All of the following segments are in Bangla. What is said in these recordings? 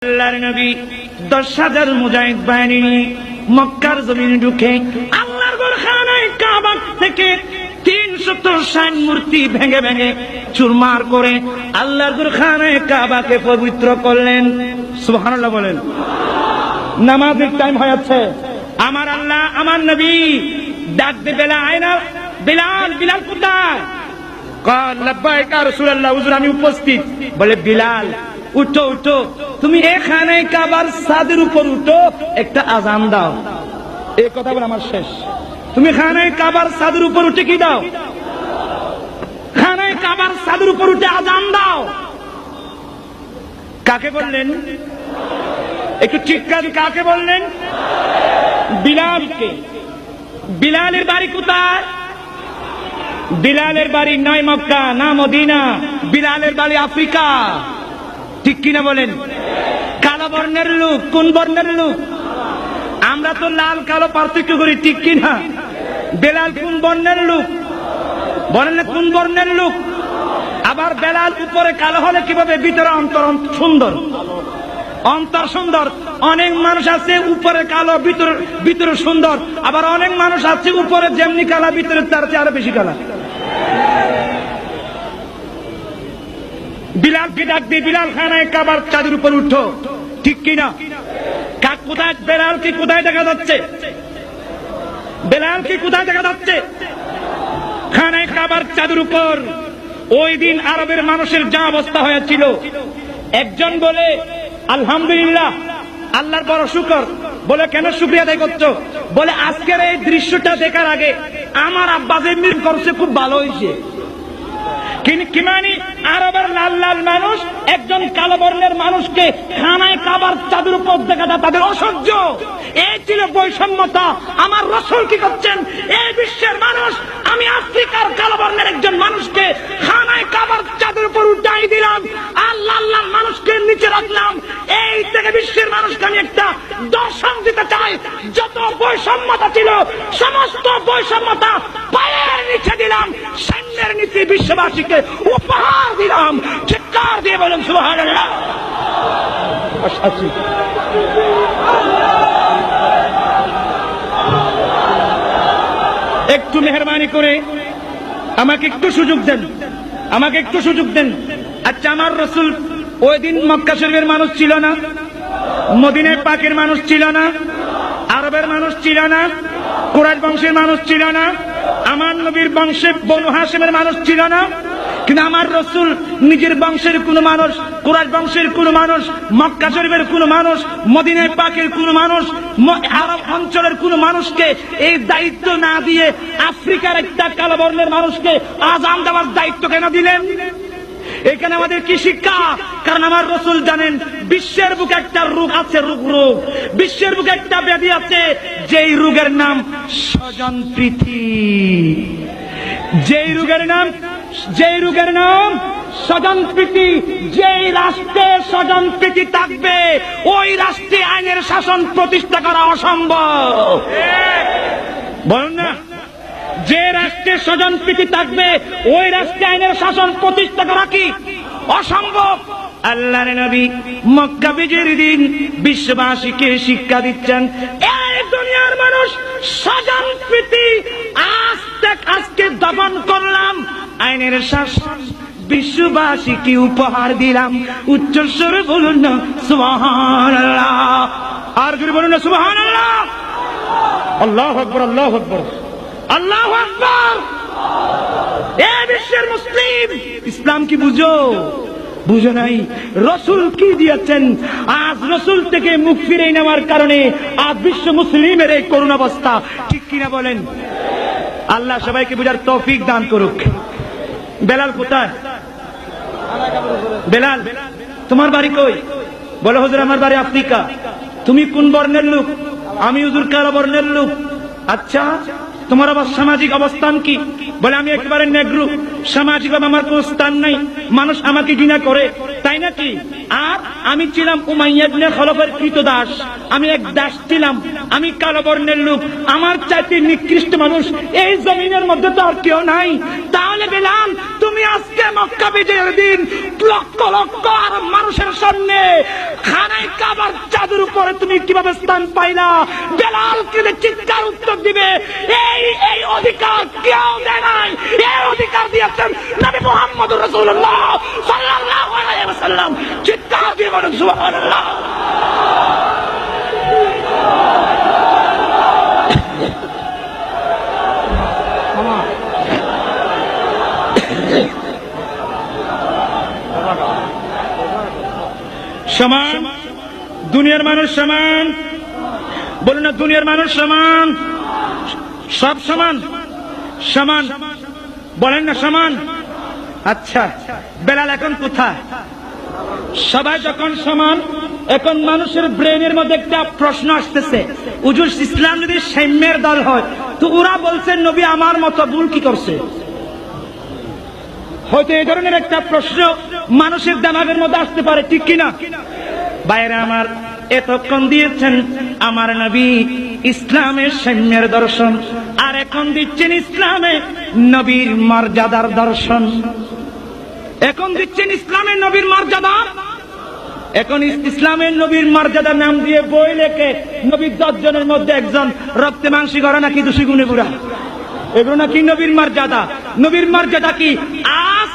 আল্লাহর নবী 10,000 মুজাহিদ বাহিনী নিয়ে মক্কার জমিনে ঢুকে আল্লাহর ঘরখানায় কাবা থেকে 360 মূর্তি ভেঙে ভেঙে চুরমার করে আল্লাহর ঘরখানায় কাবাকে পবিত্র করলেন। সুবহানাল্লাহ বলেন। নামাজের টাইম হয়ে যাচ্ছে। আমার আল্লাহ আমার নবী ডাক দে বেলাল, আয়না বিলাল, বিলাল কোথায়? কল লাব্বাইক ইয়া রাসূলুল্লাহ, হুজুর আমি উপস্থিত। বলে বিলাল উঠো উঠো, তুমি এখানে কাবার ছাদের উপর উঠো, একটা আজান দাও। এই কথা বলে আমার শেষ। তুমি খানে কাবার ছাদের উপর উঠে কি দাও? খানে কাবার ছাদের উপর উঠে আজান দাও। কাকে বললেন? একটু চিৎকার, কাকে বললেন? বিলালকে। বিলালের বাড়ি কোথায়? বিলালের বাড়ি নয় মক্কা না মদিনা, বিলালের বাড়ি আফ্রিকা। ঠিক কিনা বলেন? কালো বর্ণের লোক। কোন বর্ণের লোক? আমরা তো লাল কালো পার্থক্য করি, ঠিক কিনা? বেলাল কোন বর্ণের লোক? বলেন না কোন বর্ণের লোক? আবার বেলাল উপরে কালো হলে কিভাবে ভিতরে অন্তর সুন্দর? অন্তর সুন্দর। অনেক মানুষ আছে উপরে কালো ভিতরে সুন্দর, আবার অনেক মানুষ আছে উপরে যেমনি কালা ভিতরে তার চেয়ে আরো বেশি কালা। বিলালকে ডাক দিয়ে বিলাল খানায় কাবার চাঁদের উপর উঠো, ঠিক কিনা? কোথায় বেলালকে কোথায় দেখা যাচ্ছে? বেলালকে কোথায় দেখা যাচ্ছে? খানায় কাবার চাঁদের উপর। ওই দিন আরবের মানুষের যা অবস্থা হয়েছিল, একজন বলে আলহামদুলিল্লাহ, আল্লাহর বড় শুকর। বলে কেন শুকরিয়া আদায় করছো? বলে আজকের এই দৃশ্যটা দেখার আগে আমার আব্বা যে মিল করছে খুব ভালো হয়েছে। কি মানে? আরবের লাল লাল মানুষ একজন কালো বর্ণের মানুষকে খানায় কাবার চাঁদের উপর দেখাটা তাদের অসহ্য। এই ছিল বৈষম্যতা। আমার রাসূল কি করছেন? এই বিশ্বের মানুষ, আমি আফ্রিকার কালো বর্ণের একজন মানুষকে খানায় কাবার চাঁদের উপর উঠাই দিলাম, আর লাল লাল মানুষকে নিচে রাখলাম। এই থেকে বিশ্বের মানুষকে আমি একটা দর্শন দিতে চাই। যত বৈষম্যতা ছিল সমস্ত বৈষম্যতা পায়ের নিচে দিলাম, সামনের নিচে বিশ্ববাসীকে উপহার দিলাম। চিৎকার দিয়ে বলেন সুবহানাল্লাহ। একটু মেহরবানি করে আমাকে একটু সুযোগ দেন, আমাকে একটু সুযোগ দেন। আচ্ছা, আমার রাসূল ওই দিন মক্কা শরীফের মানুষ ছিল না? মদিনার পাকের মানুষ ছিল না? আরবের মানুষ ছিল না? কুরাইশ বংশের মানুষ ছিল না? আমার নবীর বংশে বনু হাশিমের মানুষ ছিল না? কিন্তু আমার রাসূল নিজের বংশের কোন মানুষ, কুরাইশ বংশের কোন মানুষ, মক্কা শরীফের কোন মানুষ, মদিনায় পাকের কোন মানুষ, আরব অঞ্চলের কোন মানুষকে এই দায়িত্ব না দিয়ে আফ্রিকার একটা কালো বর্ণের মানুষকে আযান দেওয়ার দায়িত্ব কেন দিলেন? এখানে আমাদের কি শিক্ষা? কারণ আমার রাসূল জানেন বিশ্বের বুকে একটা রোগ আছে, রোগ। বিশ্বের বুকে একটা ব্যাধি আছে, যেই রোগের নাম স্বজনপ্রীতি। যেই রোগের নাম স্বজনপ্রীতি। যেই রাষ্ট্রে স্বজনপ্রীতি থাকবে ওই রাষ্ট্রে আইনের শাসন প্রতিষ্ঠা করা অসম্ভব। বলুন না, যে রাষ্ট্রে স্বজনপ্রীতি থাকবে ওই রাষ্ট্রে আইনের শাসন প্রতিষ্ঠা করা কি অসম্ভব। আল্লাহর নবী মক্কা বিজয়ের দিন বিশ্ববাসীকে শিক্ষা দিচ্ছেন, এই দুনিয়ার মানুষ স্বজনপ্রীতি আজকে দমন করলাম, আইনের শাসন বিশ্ববাসীকে উপহার দিলাম। উচ্চস্বরে বলুন না সুবহানাল্লাহ। আর যদি বলুন না সুবহানাল্লাহ। আল্লাহু আকবার, আল্লাহু আকবার, আল্লাহু আকবার। এ বিশ্বের মুসলিম, ইসলাম কি বুঝো নাই? রাসূল কি দিয়েছেন? আজ রাসূল থেকে মুখ ফিরে নেওয়ার কারণে আজ বিশ্ব মুসলিমের এই করুণ অবস্থা। ঠিক কিনা বলেন? আল্লাহ সবাইকে বুঝার তৌফিক দান করুক। বেলাল কোথায়? বেলাল, তোমার বাড়ি কই? বলে হুজুর আমার বাড়ি আফ্রিকা। তুমি কোন বর্ণের লোক? আমি হুজুর কালো বর্ণের লোক। আচ্ছা, তোমার আবার সামাজিক অবস্থান কি? বলে আমি একেবারে নেগ্রো, সামাজিকভাবে আমার কোন স্থান নাই, মানুষ আমাকে ঘৃণা করে, তাই নাকি? আর আমি ছিলাম উমাইয়া ইবনে খলফের কৃতদাস, আমি এক দাস ছিলাম, আমি কালো বর্ণের লোক, আমার চাইতে নিকৃষ্ট মানুষ এই জমিনের মধ্যে তো আর কেউ নাই। তাহলে বেলাল তুমি তুমি আজকে মক্কা বিজয়ের দিন লক্ষ লক্ষ আর মানুষের সামনে খানায় কাবার চাদর উপরে তুমি কিভাবে স্থান পাইলা? বেলাল কিন্তু চিৎকার উত্তর দিবে, এই এই অধিকার কেউ দেয় নাই, এই অধিকার দিয়েছেন নবী মুহাম্মদ রাসূলুল্লাহ সাল্লাল্লাহু আলাইহি ওয়াসাল্লাম। চিৎকার দিয়ে বলুন সুবহানাল্লাহ। সমান, দুনিয়ার মানুষ সমান, বলুন না দুনিয়ার মানুষ সমান, সব সমান, সমান বলেন না সমান। আচ্ছা, বেলাল এখন কোথায়? সবাই যখন সমান, এখন মানুষের ব্রেনের মধ্যে একটা প্রশ্ন আসতেছে, হুজুর ইসলাম যদি সাম্যের দল হয় তো ওরা বলছেন নবী আমার মতো ভুল কি করছে? হয়তো এই ধরনের একটা প্রশ্ন মানুষের দিমাগের মধ্যে আসতে পারে, ঠিক কিনা? বাইরে আমার এতক্ষণ দিয়েছেন আমার নবী ইসলামের সাম্যের দর্শন, আর এখন দিচ্ছেন ইসলামে নবীর মর্যাদার দর্শন। এখন দিচ্ছেন ইসলামের নবীর মর্যাদা, এখন ইসলামের নবীর মর্যাদার নাম দিয়ে বই লেখে নবীর 10 জনের মধ্যে একজন রক্তে মাংসী করে নাকি দোষী গুণে বুড়া, এগুলো নাকি নবীর মর্যাদা। নবীর মর্যাদা কি? আজ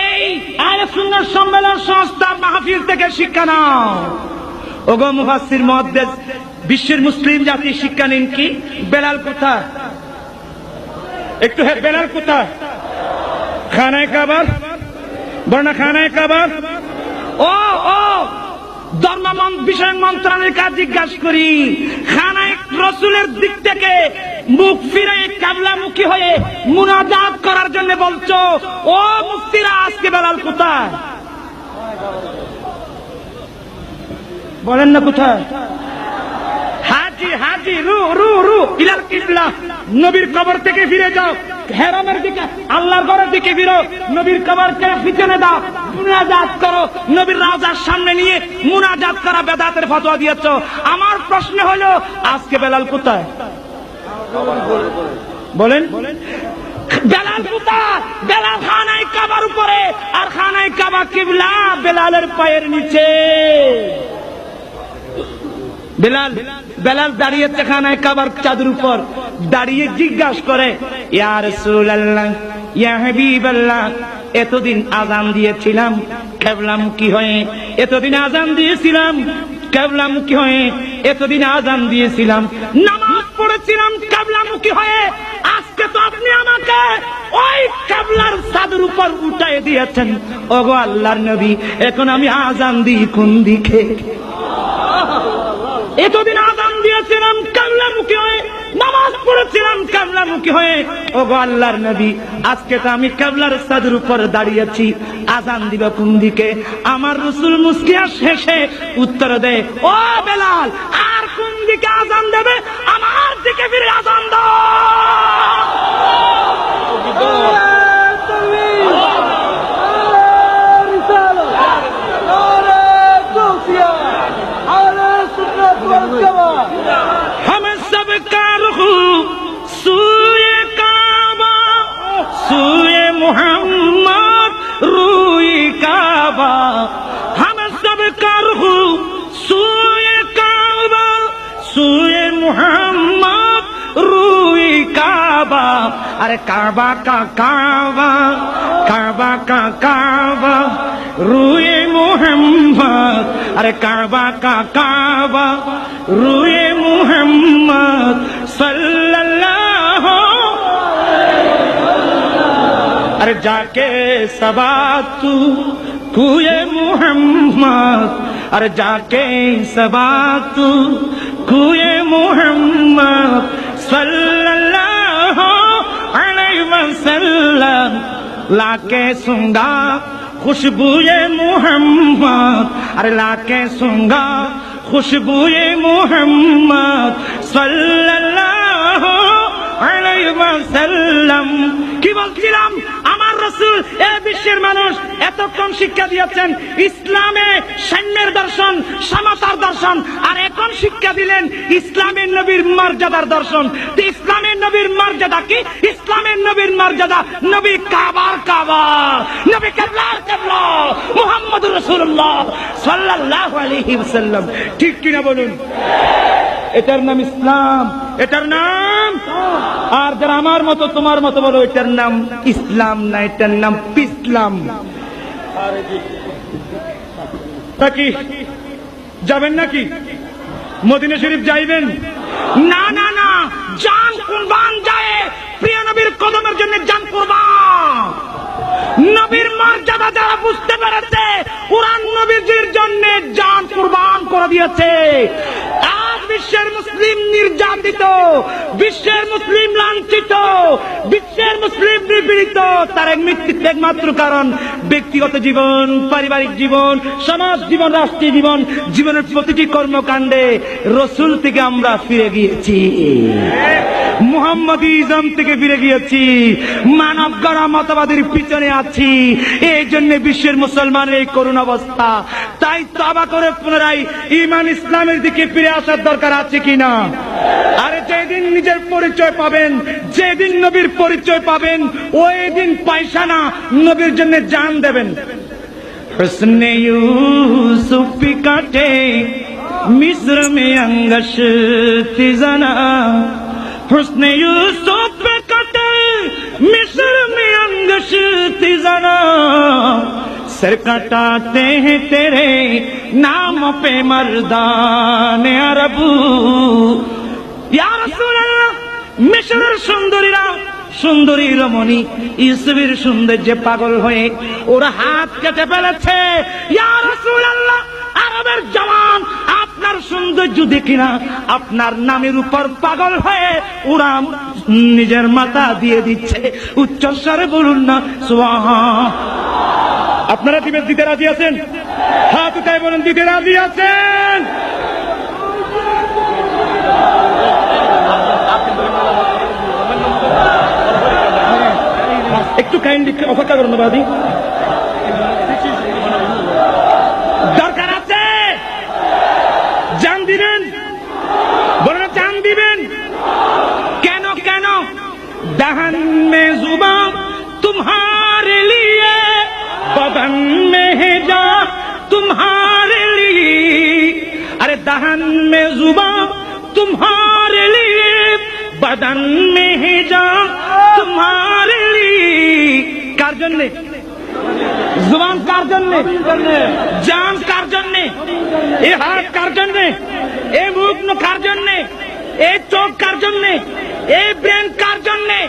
এই আহলে সুন্নাহ সম্মেলন সংস্থা মাহফিল থেকে শিক্ষা নাও। ওগো মুফাসসির মুহাদ্দিস, বিশ্বের মুসলিম জাতি শিক্ষা নিন কি? বেলাল কোথায়? একটু বেলাল কোথায়? খানায় কাবার, বর্ণা খানায় কাবার। ও ও ধর্ম বিষয়ক মন্ত্রণালয়ের কাজ জিজ্ঞাসা করি, খানায় রাসূলের দিক থেকে মুখ ফিরে কিবলামুখী হয়ে মুনাজাত করার জন্য বলছো, ও মুফতিরা আজকে বেলাল কোথায়? বলেন না কোথায়? হাজি হাজি রু রু রু ইলাল কিবলা, নবীর কবর থেকে ফিরে যাও, হেরামের দিকে আল্লাহর ঘরের দিকে ফিরো, নবীর কবরকে পিছনে দাও, মুনাজাত করো। নবীর রওজার সামনে নিয়ে মুনাজাত করা বেদাতের ফতোয়া দিয়েছো। আমার প্রশ্ন হলো আজকে বেলাল কোথায়? বলেন বেলাল কোথায়? বেলাল খানায় কাবার উপরে, আর খানায় কাবা কিবলা বেলালের পায়ের নিচে। বেলাল দাঁড়িয়েছে খানায় কাবার চাদর উপর, দাঁড়িয়ে জিজ্ঞাসা করে, ইয়া রাসূলুল্লাহ, ইয়া হাবিবাল্লাহ, এতদিন আযান দিয়েছিলাম কিবলামুখী হয়ে, এতদিন আযান দিয়েছিলাম কিবলামুখী হয়ে, এতদিন আযান দিয়েছিলাম, নামাজ পড়েছিলাম কিবলামুখী হয়ে, আজকে তো আপনি আমাকে ওই কিবলার চাদর উপর উঠায় দিয়েছেন। ওগো আল্লাহর নবী, এখন আমি আযান দিই কোন দিকে? এতদিন আযান দিয়েছিলাম কিবলামুখী হয়ে, নামাজ পড়েছিলাম কিবলামুখী হয়ে, ওগো আল্লাহর নবী, আজকে তো আমি কিবলার চাদর উপর দাঁড়িয়েছি, আযান দিব কোন দিকে? আমার রাসূল মুস্কিয়া শেষে উত্তর দেয়, ও বেলাল, আর কোন দিকে আযান দেবে? আমার দিকে ফিরে আযান দাও। हम सब का रुख सूए काबा, सूए मुहम्मद रूए काबा, हम सब का रुख सूए काबा, सूए मुहम्मद रूए काबा। अरे काबा का काबा, काबा का काबा, रूए मुहम्मद, अरे काबा का काबा, रूए मुहम्मद सल्लल्लाहु, अरे जाके सबा तू कुए मुहम्मद, अरे जाके सबा तू कुए मुहम्मद सल्लल्लाहु अलैहि वसल्लम, लाके सुंगा खुशबुए मुहम्मद, अरे लाके सुंगा खुशबुए मुहम्मद सल्लल्लाहु अलैहि वसल्लम। কি বলছিলাম? আমার রাসূল এই বিশ্বের মানুষ এতক্ষণ শিক্ষা দিয়েছেন ইসলামে সাম্যের দর্শন, সমতার দর্শন, আর এখন শিক্ষা দিলেন ইসলামের নবীর মর্যাদার দর্শন। ইসলামের নবীর মর্যাদা কি? ইসলামের নবীর মর্যাদা নবী কাবার কাবা, নবী কিবলার কিবলা, মুহাম্মদুর রাসূলুল্লাহ সাল্লাল্লাহু আলাইহি ওয়াসাল্লাম। ঠিক কিনা বলুন? এটার নাম ইসলাম, এটার নাম। আর যারা আমার মতো তোমার মতো বলো এটার নাম ইসলাম না, এটার নাম পিসলাম। নাকি যাবেন নাকি মদিনা শরীফ যাইবেন? না না না, জান কুরবান যায় প্রিয় নবীর কদমের জন্য, জান কুরবান। নবীর মর্যাদা যারা বুঝতে পেরেছে কোরআন নবীজির জন্য জান কুরবান করে দিয়েছে। আজ বিশ্বের মুসলিম নির্যাতিত, বিশ্বের মুসলিম লাঞ্ছিত, বিশ্বের মুসলিম নিপীড়িত, তার একমাত্র কারণ ব্যক্তিগত জীবন, পারিবারিক জীবন, সমাজ জীবন, রাষ্ট্রীয় জীবন, জীবনের প্রতিটি কর্মকাণ্ডে রসুল থেকে আমরা ফিরে গিয়েছি, মুহাম্মদিজম থেকে ফিরে গিয়েছি, মানব গড়া মতবাদের পিছনে আছি। এই জন্য বিশ্বের মুসলমানের এই করুণ অবস্থা। তাই তওবা করে পুনরায় ঈমান ইসলামের দিকে ফিরে আসার দরকার আছে কিনা? আরে যেদিন নিজের পরিচয় পাবেন, যেদিন নবীর পরিচয় পাবেন, ওই দিন পয়সা না, নবীর জন্য জান দেবেন। হুসনে ইউসুফ কাটে মিস্র মে अंगश तिजना, हुस्न यूसुफ पे कटे मिस्र में अंगश तिजना, सर कटाते हैं तेरे नाम पे मर्दान अरब। या रसूल अल्लाह, मिस्রের সুন্দরীরা, সুন্দরী রমণী ইউসুফের সৌন্দর্যে পাগল হয়ে ওরা হাত কেটে ফেলেছে। ইয়া রাসূলুল্লাহ, আরবের জওয়ান আপনার সৌন্দর্য দেখি না, আপনার নামের উপর পাগল হয়ে ওরা নিজের মাথা দিয়ে দিচ্ছে। উচ্চস্বরে বলুন না সুবহান। আপনারা দিতে রাজি আছেন? হাত উঠায় বলুন দিতে রাজি আছেন? একটু কাইন্ডলি অপেক্ষা করুন বাদি, দরকার আছে। জান দিবেন? বলেন জান দিবেন কেন? কেন? দহন মে জুবা तुम्हारे लिए, बदन में है जा तुम्हारे लिए। अरे दहन में जुबा तुम्हारे लिए, बदन में है जा तुम्हारे लिए। কার জন্যে? জুবান কার জন্যে? জান কার জন্যে? এ হাত কার জন্যে? এ মুখ কার জন্যে? এ চোখ কার জন্যে? এ ব্রেন কার জন্যে?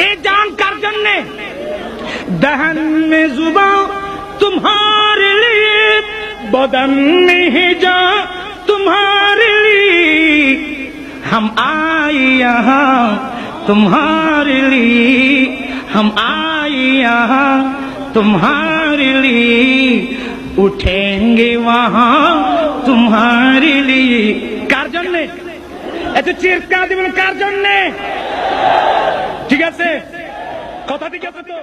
এ জান কার জন্যে? दहन में जुबा तुम्हारे लिए, बदन में है जा तुम्हारे लिए। हम आए यहाँ तुम्हारे लिए, हम आए यहाँ तुम्हारे लिए, उठेंगे वहाँ तुम्हारे लिए। কার জন্যে? এত চিৎকার দিবেন কার জন্যে? ঠিক আছে, কথা ঠিক আছে তো?